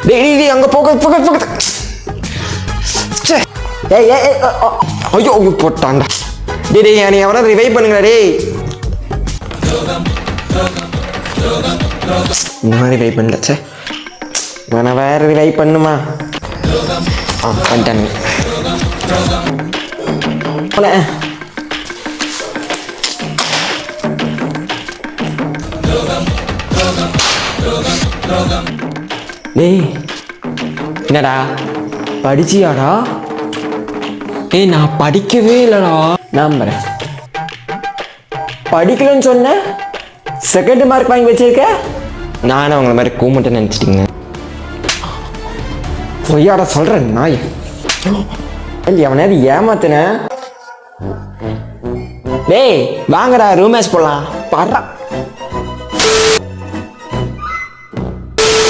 டேய் அங்க போக ஏய் ஐயோ போட்டான்டா. டேய் நீ அவனை ரிவைவ் பண்ணுங்க டேய். நான் ரிவைவ் பண்ணல. சே இவனை வேற ரிவைவ் பண்ணுமா? பண்ணிட்டானுங்க. டேய் என்னடா படிச்சியாடா? ஏய் நான் படிக்கவே இல்லடா. நம்புறேன் படிக்கலன்னு சொன்ன செகண்ட் மார்க் வாங்கி வச்சிருக்க. நானும் அவங்கள மாதிரி கூமுட்டு நினைச்சிட்டீங்க. பொய்யாடா சொல்றேன் நாய். அவனாவது ஏமாத்தின. டேய் வாங்கடா ரூம் மேட்ச் போலாம். பர்றா